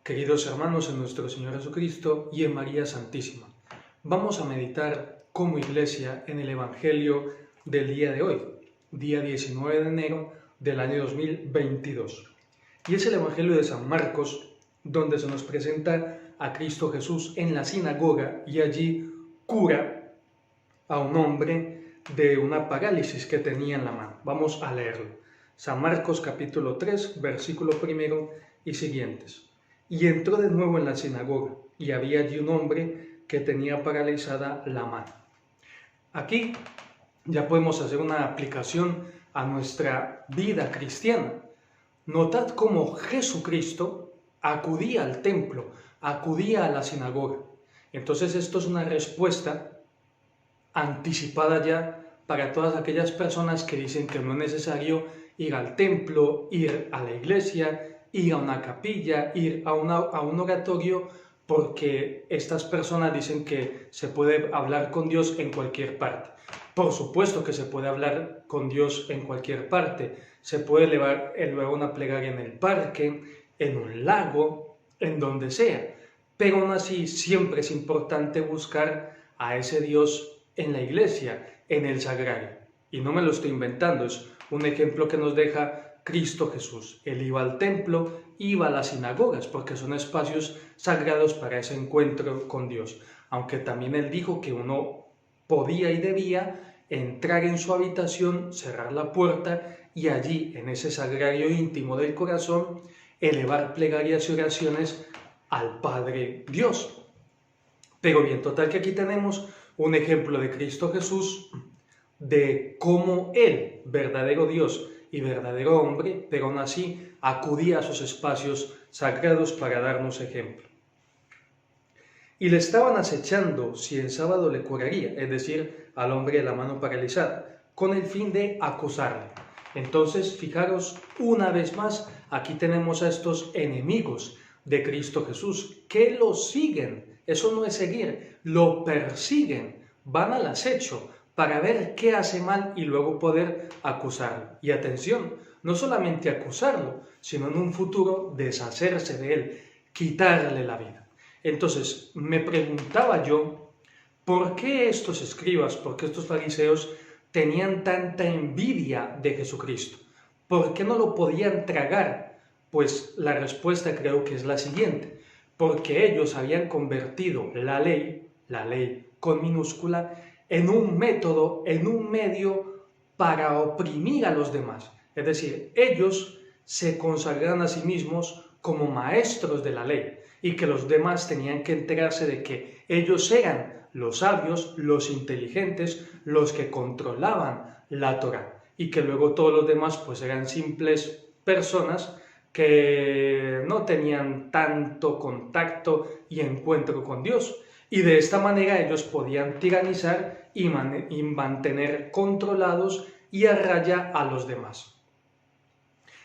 Queridos hermanos en nuestro Señor Jesucristo y en María Santísima, vamos a meditar como iglesia en el Evangelio del día de hoy, día 19 de enero del año 2022. Y es el Evangelio de San Marcos, donde se nos presenta a Cristo Jesús en la sinagoga y allí cura a un hombre de una parálisis que tenía en la mano. Vamos a leerlo. San Marcos capítulo 3, versículo 1 y siguientes. Y entró de nuevo en la sinagoga, y había allí un hombre que tenía paralizada la mano. Aquí ya podemos hacer una aplicación a nuestra vida cristiana. Notad cómo Jesucristo acudía al templo, acudía a la sinagoga. Entonces esto es una respuesta anticipada ya para todas aquellas personas que dicen que no es necesario ir al templo, ir a la iglesia, ir a una capilla, ir a un oratorio, porque estas personas dicen que se puede hablar con Dios en cualquier parte. Por supuesto que se puede hablar con Dios en cualquier parte. Se puede elevar una plegaria en el parque, en un lago, en donde sea. Pero aún así siempre es importante buscar a ese Dios en la iglesia, en el sagrario. Y no me lo estoy inventando, es un ejemplo que nos deja Cristo Jesús. Él iba al templo, iba a las sinagogas, porque son espacios sagrados para ese encuentro con Dios. Aunque también Él dijo que uno podía y debía entrar en su habitación, cerrar la puerta y allí, en ese sagrario íntimo del corazón, elevar plegarias y oraciones al Padre Dios. Pero bien, total que aquí tenemos un ejemplo de Cristo Jesús, de cómo Él, verdadero Dios y verdadero hombre, pero aún así acudía a sus espacios sagrados para darnos ejemplo. Y le estaban acechando si el sábado le curaría, es decir, al hombre de la mano paralizada, con el fin de acusarle. Entonces, fijaros una vez más, aquí tenemos a estos enemigos de Cristo Jesús, que lo siguen. Eso no es seguir, lo persiguen, van al acecho para ver qué hace mal y luego poder acusarlo. Y atención, no solamente acusarlo, sino en un futuro deshacerse de él, quitarle la vida. Entonces, me preguntaba yo, ¿por qué estos escribas, por qué estos fariseos tenían tanta envidia de Jesucristo? ¿Por qué no lo podían tragar? Pues la respuesta creo que es la siguiente: porque ellos habían convertido la ley con minúscula, en un método, en un medio para oprimir a los demás. Es decir, ellos se consagraron a sí mismos como maestros de la ley y que los demás tenían que enterarse de que ellos eran los sabios, los inteligentes, los que controlaban la Torá, y que luego todos los demás pues eran simples personas que no tenían tanto contacto y encuentro con Dios. Y de esta manera ellos podían tiranizar y mantener controlados y a raya a los demás.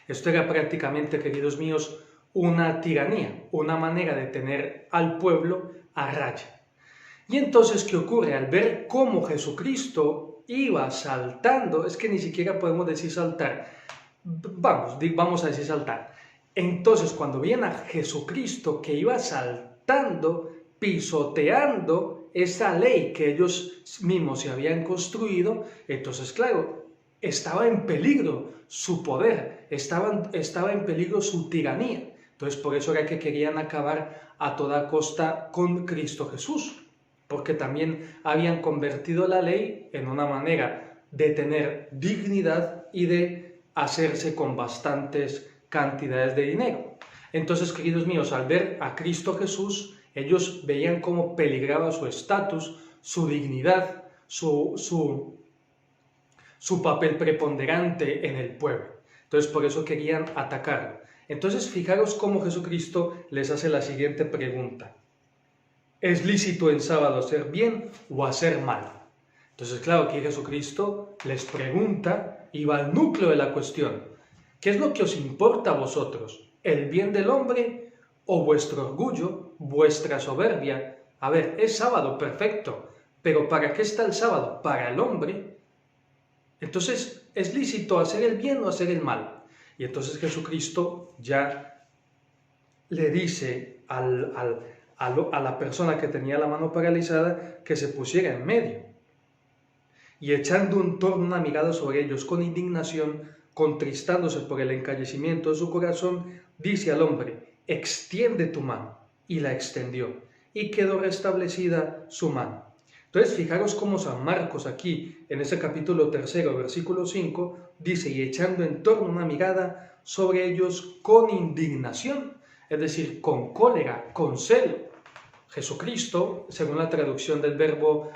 Esto era prácticamente, queridos míos, una tiranía, una manera de tener al pueblo a raya. Y entonces, ¿qué ocurre? Al ver cómo Jesucristo iba saltando, es que ni siquiera podemos decir saltar, vamos a decir saltar. Entonces, cuando veían a Jesucristo que iba saltando, pisoteando esa ley que ellos mismos se habían construido, entonces, claro, estaba en peligro su poder, estaba en peligro su tiranía. Entonces, por eso era que querían acabar a toda costa con Cristo Jesús, porque también habían convertido la ley en una manera de tener dignidad y de hacerse con bastantes cantidades de dinero. Entonces, queridos míos, al ver a Cristo Jesús, ellos veían cómo peligraba su estatus, su dignidad, su papel preponderante en el pueblo. Entonces, por eso querían atacarlo. Entonces, fijaros cómo Jesucristo les hace la siguiente pregunta: ¿es lícito en sábado hacer bien o hacer mal? Entonces, claro, aquí Jesucristo les pregunta y va al núcleo de la cuestión. ¿Qué es lo que os importa a vosotros? ¿El bien del hombre o vuestro orgullo, vuestra soberbia? A ver, es sábado, perfecto, pero ¿para qué está el sábado? Para el hombre. Entonces, ¿es lícito hacer el bien o hacer el mal? Y entonces Jesucristo ya le dice a la persona que tenía la mano paralizada que se pusiera en medio. Y echando en torno una mirada sobre ellos con indignación, contristándose por el encallecimiento de su corazón, dice al hombre: extiende tu mano. Y la extendió, y quedó restablecida su mano. Entonces, fijaros cómo San Marcos aquí, en ese capítulo 3, versículo 5, dice: y echando en torno una mirada sobre ellos con indignación, es decir, con cólera, con celo. Jesucristo, según la traducción del verbo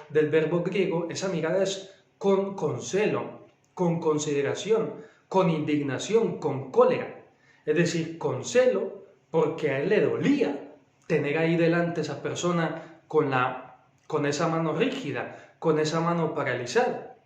griego, esa mirada es con celo, con consideración, con indignación, con cólera. Es decir, con celo, porque a él le dolía tener ahí delante esa persona con esa mano rígida, con esa mano paralizada.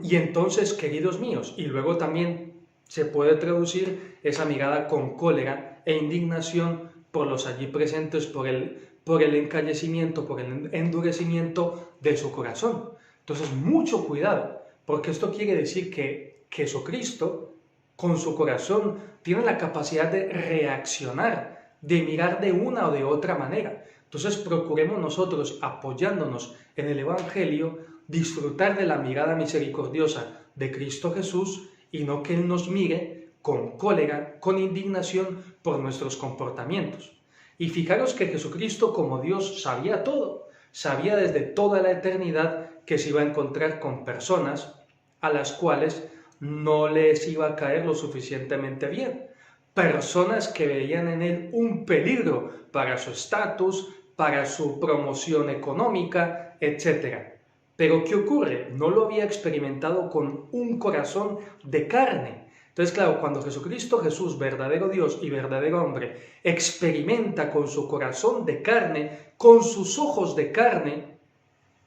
Y entonces, queridos míos, y luego también se puede traducir esa mirada con cólera e indignación por los allí presentes, por el encallecimiento, por el endurecimiento de su corazón. Entonces, mucho cuidado, porque esto quiere decir que Jesucristo, con su corazón, tiene la capacidad de reaccionar, de mirar de una o de otra manera. Entonces procuremos nosotros, apoyándonos en el Evangelio, disfrutar de la mirada misericordiosa de Cristo Jesús y no que Él nos mire con cólera, con indignación por nuestros comportamientos. Y fijaros que Jesucristo, como Dios, sabía todo, sabía desde toda la eternidad que se iba a encontrar con personas a las cuales no les iba a caer lo suficientemente bien. Personas que veían en él un peligro para su estatus, para su promoción económica, etc. Pero ¿qué ocurre? No lo había experimentado con un corazón de carne. Entonces, claro, cuando Jesucristo Jesús, verdadero Dios y verdadero hombre, experimenta con su corazón de carne, con sus ojos de carne,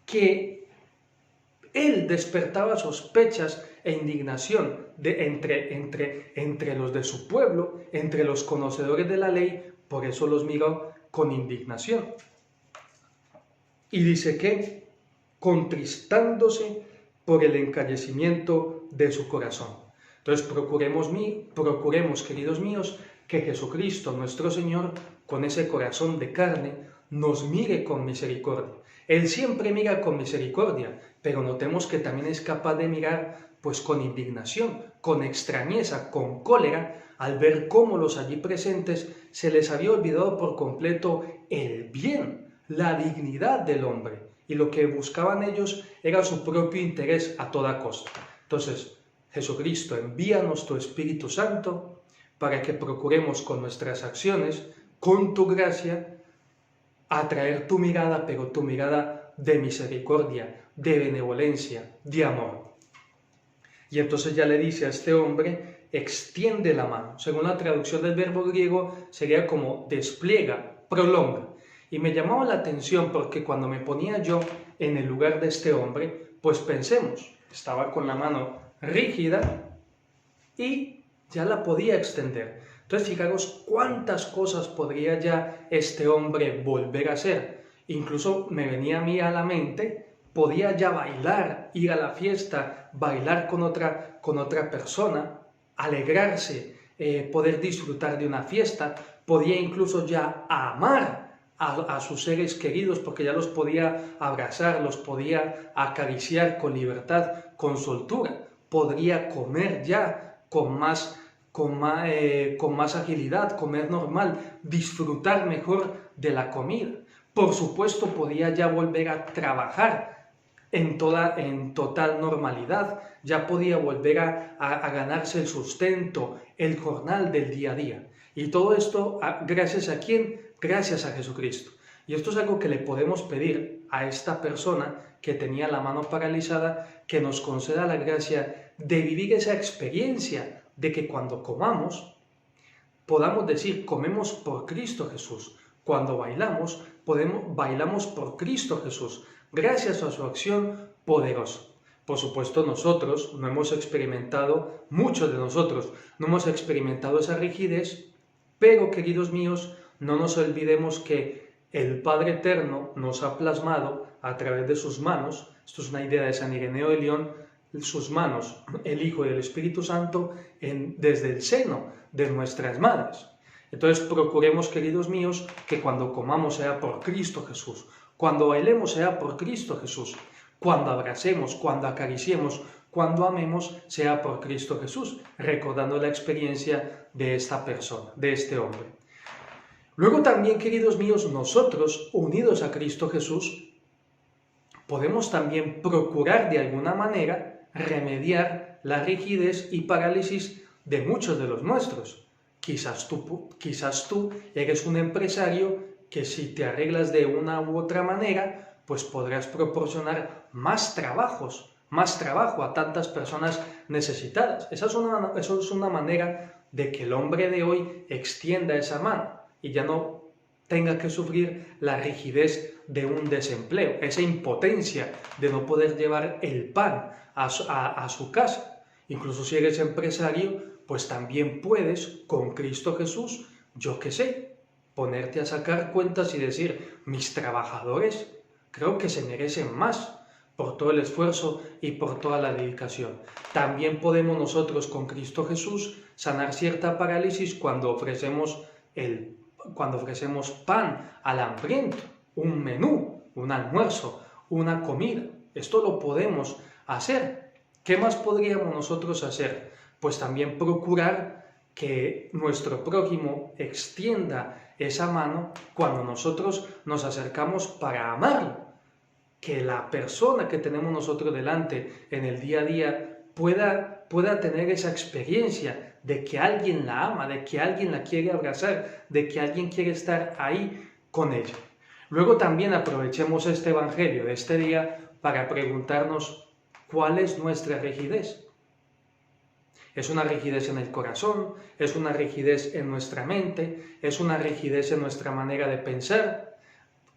que él despertaba sospechas e indignación entre los de su pueblo, entre los conocedores de la ley, por eso los miró con indignación. Y dice que contristándose por el encallecimiento de su corazón. Entonces procuremos, queridos míos, que Jesucristo, nuestro Señor, con ese corazón de carne, nos mire con misericordia. Él siempre mira con misericordia, pero notemos que también es capaz de mirar pues con indignación, con extrañeza, con cólera, al ver cómo los allí presentes se les había olvidado por completo el bien, la dignidad del hombre, y lo que buscaban ellos era su propio interés a toda costa. Entonces, Jesucristo, envíanos tu Espíritu Santo para que procuremos con nuestras acciones, con tu gracia, atraer tu mirada, pero tu mirada de misericordia, de benevolencia, de amor. Y entonces ya le dice a este hombre: extiende la mano. Según la traducción del verbo griego, sería como despliega, prolonga. Y me llamaba la atención porque cuando me ponía yo en el lugar de este hombre, pues pensemos, estaba con la mano rígida y ya la podía extender. Entonces, fijaros cuántas cosas podría ya este hombre volver a hacer. Incluso me venía a mí a la mente, podía ya bailar, ir a la fiesta, bailar con otra persona, alegrarse, poder disfrutar de una fiesta, podía incluso ya amar a sus seres queridos porque ya los podía abrazar, los podía acariciar con libertad, con soltura, podría comer ya con más agilidad, comer normal, disfrutar mejor de la comida. Por supuesto, podía ya volver a trabajar en total normalidad, ya podía volver a ganarse el sustento, el jornal del día a día. Y todo esto, ¿gracias a quién? Gracias a Jesucristo. Y esto es algo que le podemos pedir a esta persona que tenía la mano paralizada, que nos conceda la gracia de vivir esa experiencia de que cuando comamos, podamos decir: comemos por Cristo Jesús. Cuando bailamos, bailamos por Cristo Jesús, gracias a su acción poderosa. Por supuesto, nosotros no hemos experimentado, muchos de nosotros no hemos experimentado esa rigidez, pero, queridos míos, no nos olvidemos que el Padre Eterno nos ha plasmado a través de sus manos, esto es una idea de San Ireneo de León, sus manos, el Hijo y el Espíritu Santo, desde el seno de nuestras madres. Entonces procuremos, queridos míos, que cuando comamos sea por Cristo Jesús, cuando bailemos sea por Cristo Jesús, cuando abracemos, cuando acariciemos, cuando amemos sea por Cristo Jesús, recordando la experiencia de esta persona, de este hombre. Luego también, queridos míos, nosotros, unidos a Cristo Jesús, podemos también procurar de alguna manera remediar la rigidez y parálisis de muchos de los nuestros. Quizás tú eres un empresario que si te arreglas de una u otra manera, pues podrás proporcionar más trabajo a tantas personas necesitadas. Esa es una manera de que el hombre de hoy extienda esa mano y ya no tenga que sufrir la rigidez de un desempleo, esa impotencia de no poder llevar el pan a su casa. Incluso si eres empresario, pues también puedes, con Cristo Jesús, yo qué sé, ponerte a sacar cuentas y decir, mis trabajadores creo que se merecen más por todo el esfuerzo y por toda la dedicación. También podemos nosotros, con Cristo Jesús, sanar cierta parálisis cuando ofrecemos pan al hambriento, un menú, un almuerzo, una comida. Esto lo podemos hacer. ¿Qué más podríamos nosotros hacer? Pues también procurar que nuestro prójimo extienda esa mano cuando nosotros nos acercamos para amarlo. Que la persona que tenemos nosotros delante en el día a día pueda tener esa experiencia de que alguien la ama, de que alguien la quiere abrazar, de que alguien quiere estar ahí con ella. Luego también aprovechemos este evangelio de este día para preguntarnos cuál es nuestra rigidez. ¿Es una rigidez en el corazón? ¿Es una rigidez en nuestra mente? ¿Es una rigidez en nuestra manera de pensar?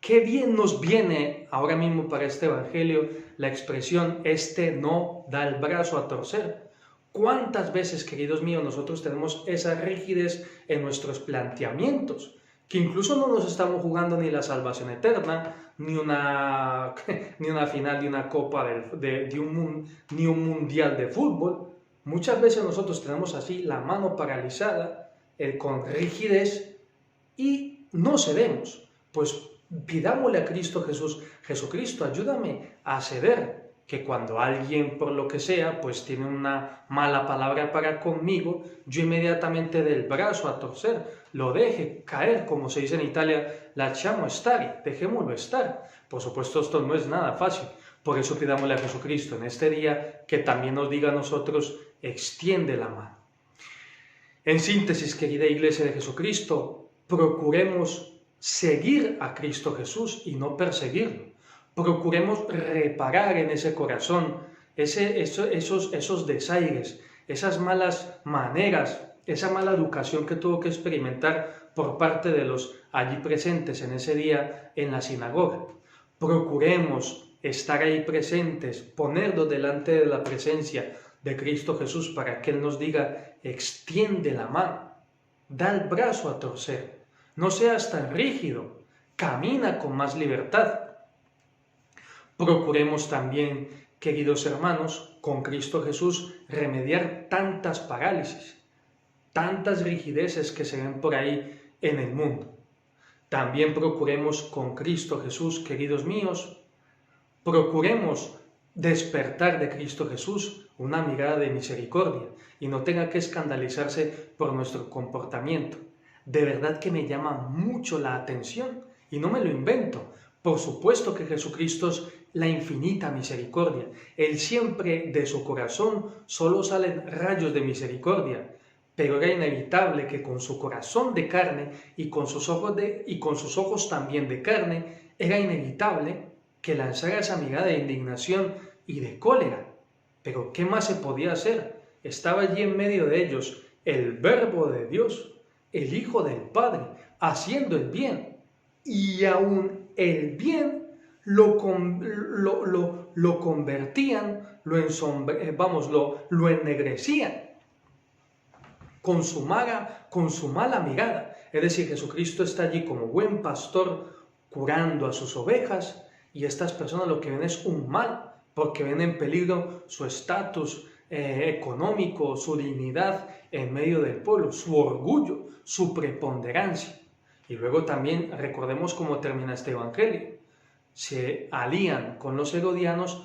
Qué bien nos viene ahora mismo para este evangelio la expresión "este no da el brazo a torcer". ¿Cuántas veces, queridos míos, nosotros tenemos esa rigidez en nuestros planteamientos? Que incluso no nos estamos jugando ni la salvación eterna, ni una final de una copa, ni un mundial de fútbol. Muchas veces nosotros tenemos así la mano paralizada, con rigidez, y no cedemos. Pues pidámosle a Cristo Jesús, Jesucristo, ayúdame a ceder, que cuando alguien, por lo que sea, pues tiene una mala palabra para conmigo, yo inmediatamente dé el brazo a torcer, lo deje caer, como se dice en Italia, lasciamo stare, dejémoslo estar. Por supuesto, esto no es nada fácil, por eso pidámosle a Jesucristo en este día que también nos diga a nosotros, extiende la mano. En síntesis, querida Iglesia de Jesucristo, procuremos seguir a Cristo Jesús y no perseguirlo. Procuremos reparar en ese corazón esos desaires, esas malas maneras, esa mala educación que tuvo que experimentar por parte de los allí presentes en ese día en la sinagoga. Procuremos estar ahí presentes, ponernos delante de la presencia de Cristo Jesús para que Él nos diga, extiende la mano, da el brazo a torcer. No seas tan rígido, camina con más libertad. Procuremos también, queridos hermanos, con Cristo Jesús, remediar tantas parálisis, tantas rigideces que se ven por ahí en el mundo. También procuremos con Cristo Jesús, queridos míos, procuremos despertar de Cristo Jesús una mirada de misericordia y no tenga que escandalizarse por nuestro comportamiento. De verdad que me llama mucho la atención y no me lo invento. Por supuesto que Jesucristo es la infinita misericordia. Él siempre de su corazón solo salen rayos de misericordia, pero era inevitable que con su corazón de carne y con sus ojos también de carne, era inevitable que lanzara esa mirada de indignación y de cólera. Pero ¿qué más se podía hacer? Estaba allí en medio de ellos el Verbo de Dios, el Hijo del Padre, haciendo el bien, y aún el bien lo convertían, lo ennegrecían con su mala mirada. Es decir, Jesucristo está allí como buen pastor curando a sus ovejas y estas personas lo que ven es un mal, porque ven en peligro su estatus, económico, su dignidad en medio del pueblo, su orgullo, su preponderancia. Y luego también recordemos cómo termina este evangelio. Se alían con los herodianos,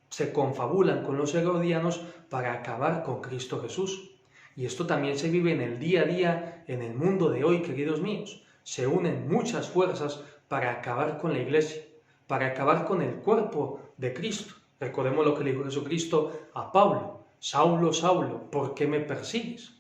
se confabulan con los herodianos para acabar con Cristo Jesús. Y esto también se vive en el día a día, en el mundo de hoy, queridos míos. Se unen muchas fuerzas para acabar con la iglesia, para acabar con el cuerpo de Cristo. Recordemos lo que le dijo Jesucristo a Pablo: Saulo, Saulo, ¿por qué me persigues?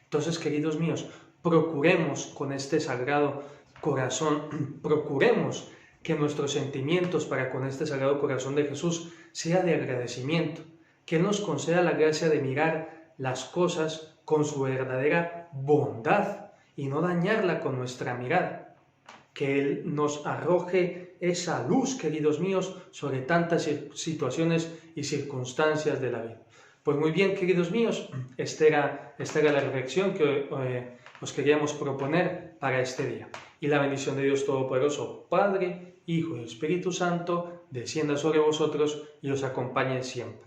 Entonces, queridos míos, procuremos con este sagrado corazón, procuremos que nuestros sentimientos para con este sagrado corazón de Jesús sea de agradecimiento, que Él nos conceda la gracia de mirar las cosas con su verdadera bondad y no dañarla con nuestra mirada, que Él nos arroje esa luz, queridos míos, sobre tantas situaciones y circunstancias de la vida. Pues muy bien, queridos míos, esta era la reflexión que os queríamos proponer para este día. Y la bendición de Dios Todopoderoso, Padre, Hijo y Espíritu Santo, descienda sobre vosotros y os acompañe siempre.